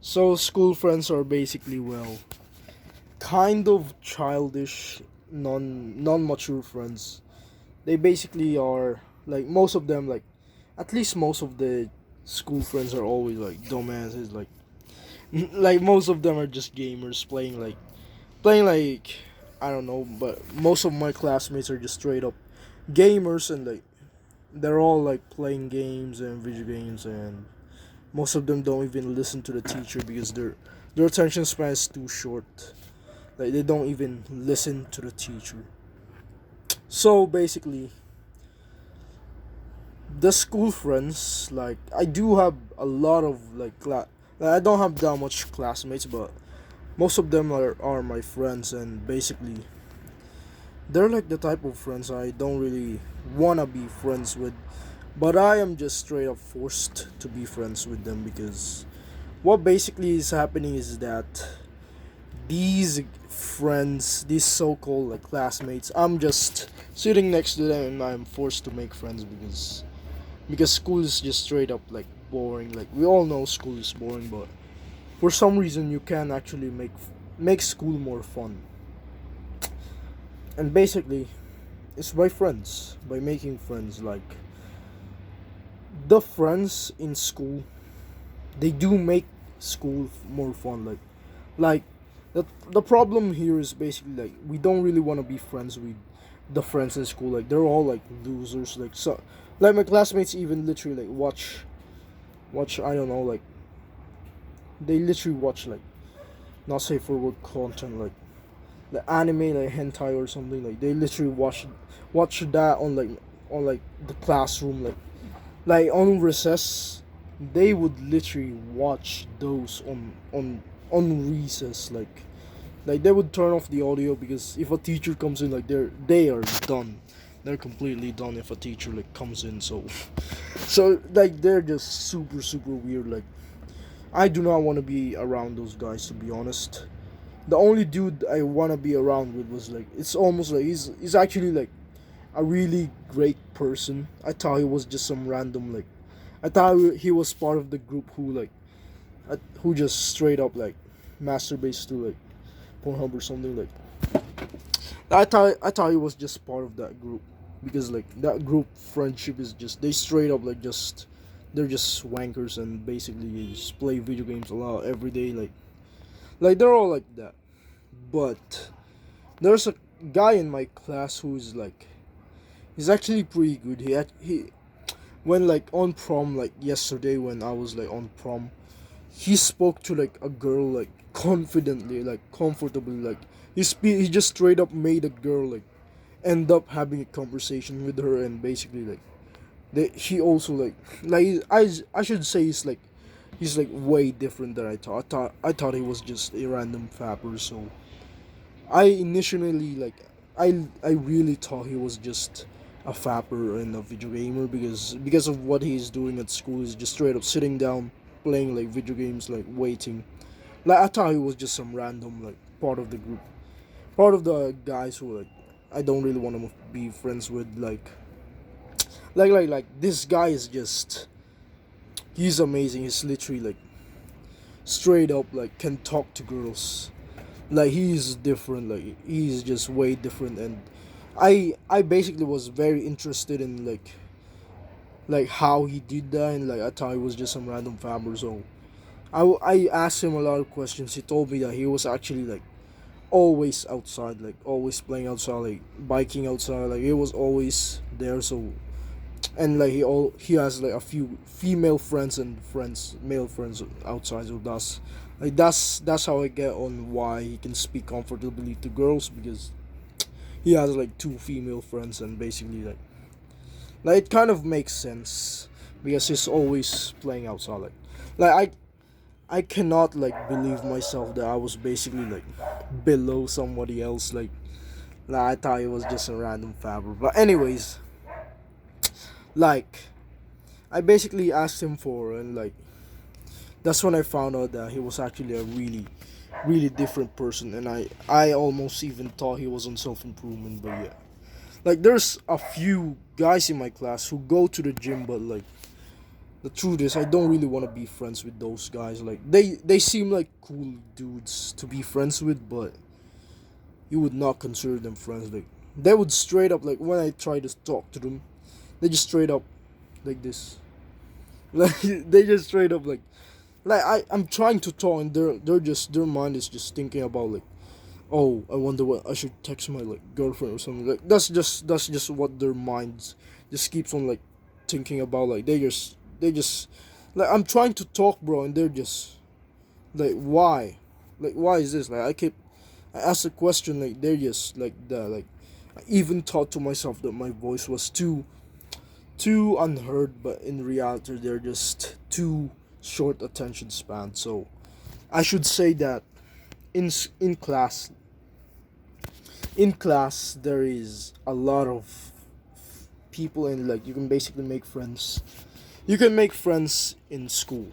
So school friends are basically, well, kind of childish, non mature friends. They basically are like, most of them, like at least most of the school friends are always like dumbasses, like like most of them are just gamers playing like I don't know, but most of my classmates are just straight up gamers, and like they're all like playing games and video games, and most of them don't even listen to the teacher because their attention span is too short. Like they don't even listen to the teacher. So basically, the school friends, like I do have a lot of like I don't have that much classmates, but most of them are my friends, and basically they're like the type of friends I don't really wanna be friends with, but I am just straight up forced to be friends with them because what basically is happening is that these friends, these so-called like classmates, I'm just sitting next to them and I'm forced to make friends because school is just straight up like boring. Like we all know school is boring, but for some reason you can actually make school more fun. And basically, it's by friends, by making friends. Like the friends in school, they do make school more fun. Like the problem here is basically like we don't really want to be friends with the friends in school. Like they're all like losers. Like so, like my classmates even literally like watch I don't know, like they literally watch like not safe for work content, like anime, like hentai or something. Like they literally watch that on like the classroom, like on recess. They would literally watch those on recess. Like they would turn off the audio because if a teacher comes in, like they are done. They're completely done if a teacher like comes in. So like they're just super weird. Like I do not want to be around those guys, to be honest. The only dude I want to be around with was like, it's almost like he's actually like a really great person. I thought he was just some random, like I thought he was part of the group who just straight up like masturbates to like Pornhub or something. Like I thought he was just part of that group because like that group friendship is just, they straight up like just, they're just swankers and basically just play video games a lot every day. Like they're all like that. But there's a guy in my class who's like, he's actually pretty good. He when like on prom, like yesterday when I was like on prom, he spoke to like a girl like confidently, like comfortably. Like he just straight up made a girl like end up having a conversation with her, and basically like he also like I should say he's like way different than I thought. I thought he was just a random fapper. So I initially like I really thought he was just a fapper and a video gamer because of what he's doing at school. Is just straight up sitting down playing like video games, like waiting. Like I thought he was just some random like part of the group, part of the guys who like I don't really want to be friends with. Like this guy is just, he's amazing. He's literally like straight up like can talk to girls. Like he's different. Like he's just way different, and I basically was very interested in like how he did that, and like I thought it was just some random farmer. So I asked him a lot of questions. He told me that he was actually like always outside, like always playing outside, like biking outside. Like he was always there. So and like he has like a few female friends and male friends outside. So that's how I get on why he can speak comfortably to girls, because he has like two female friends, and basically like it kind of makes sense because he's always playing outside. Like I cannot like believe myself that I was basically like below somebody else. Like I thought it was just a random fabric. But anyways, like I basically asked him for, and like that's when I found out that he was actually a really different person, and I almost even thought he was on self improvement. But yeah, like there's a few guys in my class who go to the gym, but like The truth is, I don't really want to be friends with those guys. Like they seem like cool dudes to be friends with, but you would not consider them friends. Like they would straight up, like when I try to talk to them, they just straight up like this. Like they just straight up like I'm trying to talk and they're just their mind is just thinking about like, oh, I wonder what I should text my like girlfriend or something. Like that's just what their minds just keeps on like thinking about. Like they just like I'm trying to talk, bro, and they're just like, why is this? Like I asked a question, like they're just like that. Like I even thought to myself that my voice was too unheard, but in reality they're just too short attention span. So I should say that in class there is a lot of people, and like you can basically make friends. You can make friends in school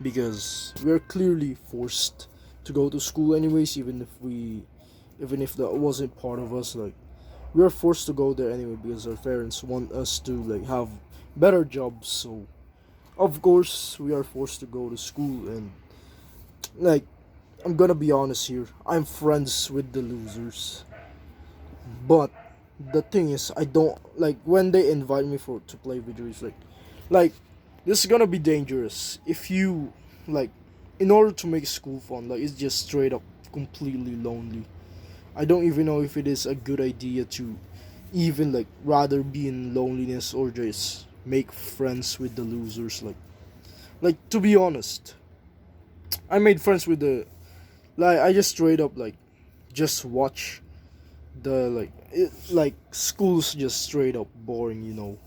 because we're clearly forced to go to school anyways, even if that wasn't part of us. Like we're forced to go there anyway because our parents want us to like have better jobs. So of course we are forced to go to school. And like I'm gonna be honest here, I'm friends with the losers. But the thing is, I don't like when they invite me for to play video games. Like this is gonna be dangerous if you like. In order to make school fun, like it's just straight up completely lonely. I don't even know if it is a good idea to even like rather be in loneliness or just make friends with the losers. Like to be honest, I made friends with the like I just straight up like just watch the like school's just straight up boring,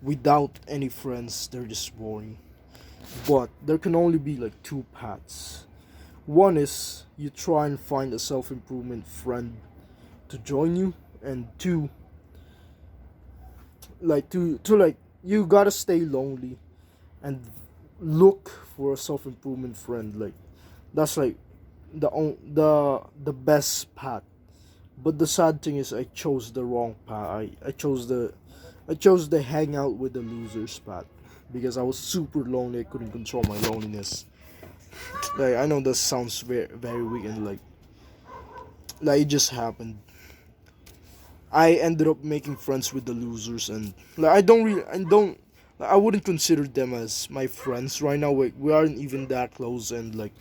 without any friends they're just boring. But there can only be like two paths. One is you try and find a self-improvement friend to join you, and two, like to like you gotta stay lonely and look for a self-improvement friend. Like that's like the best path. But the sad thing is I chose the wrong path. I chose the hang out with the losers path because I was super lonely. I couldn't control my loneliness. Like I know that sounds very very weak, and like it just happened. I ended up making friends with the losers, and like I don't like, I wouldn't consider them as my friends right now. We aren't even that close, and like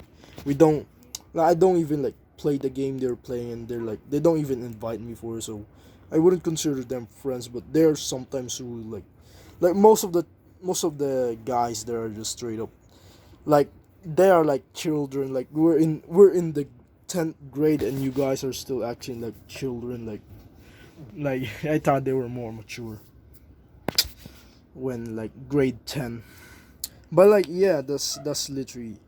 we don't like I don't even like play the game they're playing, and they don't even invite me for it. So I wouldn't consider them friends. But they're sometimes really like most of the guys there are just straight up like they are like children. Like we're in the 10th grade, and you guys are still acting like children. Like I thought they were more mature when like grade 10. But like yeah, that's literally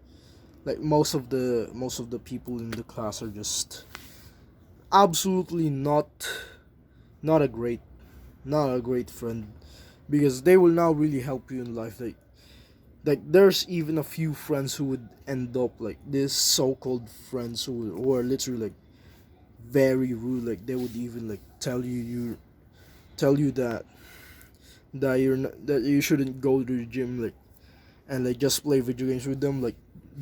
like most of the people in the class are just absolutely not a great not a great friend, because they will not really help you in life. Like there's even a few friends who would end up like this so-called friends who are literally like very rude. Like they would even like tell you that you shouldn't go to the gym, like, and like just play video games with them. Like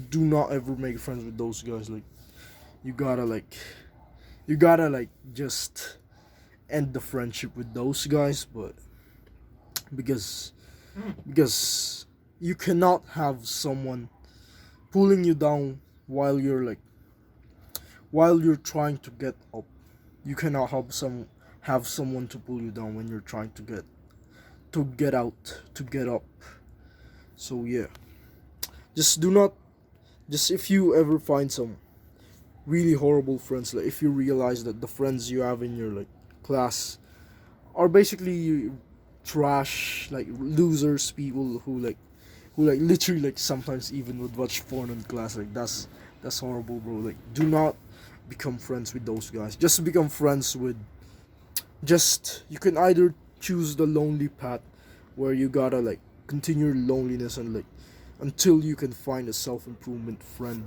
do not ever make friends with those guys. Like you gotta like just end the friendship with those guys. But because because you cannot have someone pulling you down while you're trying to get up. You cannot have someone to pull you down when you're trying to get up. So yeah, just do not just if you ever find some really horrible friends, like if you realize that the friends you have in your like class are basically trash, like losers, people who literally like sometimes even would watch porn in class. Like that's horrible, bro. Like do not become friends with those guys. Just become friends with just you can either choose the lonely path where you gotta like continue your loneliness and like until you can find a self-improvement friend.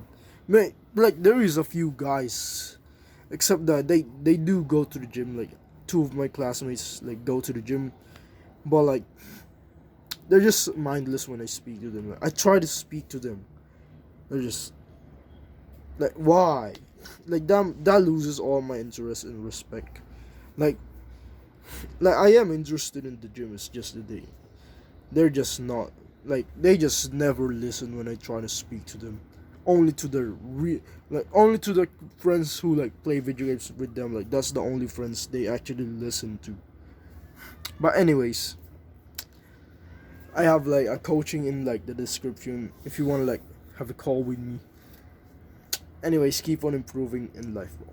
Like there is a few guys, except that they do go to the gym. Like two of my classmates like go to the gym, but like they're just mindless when I speak to them. Like, I try to speak to them. They're just like, why? Like that loses all my interest and respect. Like like I am interested in the gym. It's just that they're just not, like they just never listen when I try to speak to them. Only to the only to the friends who like play video games with them. Like that's the only friends they actually listen to. But anyways, I have like a coaching in like the description if you want to like have a call with me. Anyways, keep on improving in life, bro.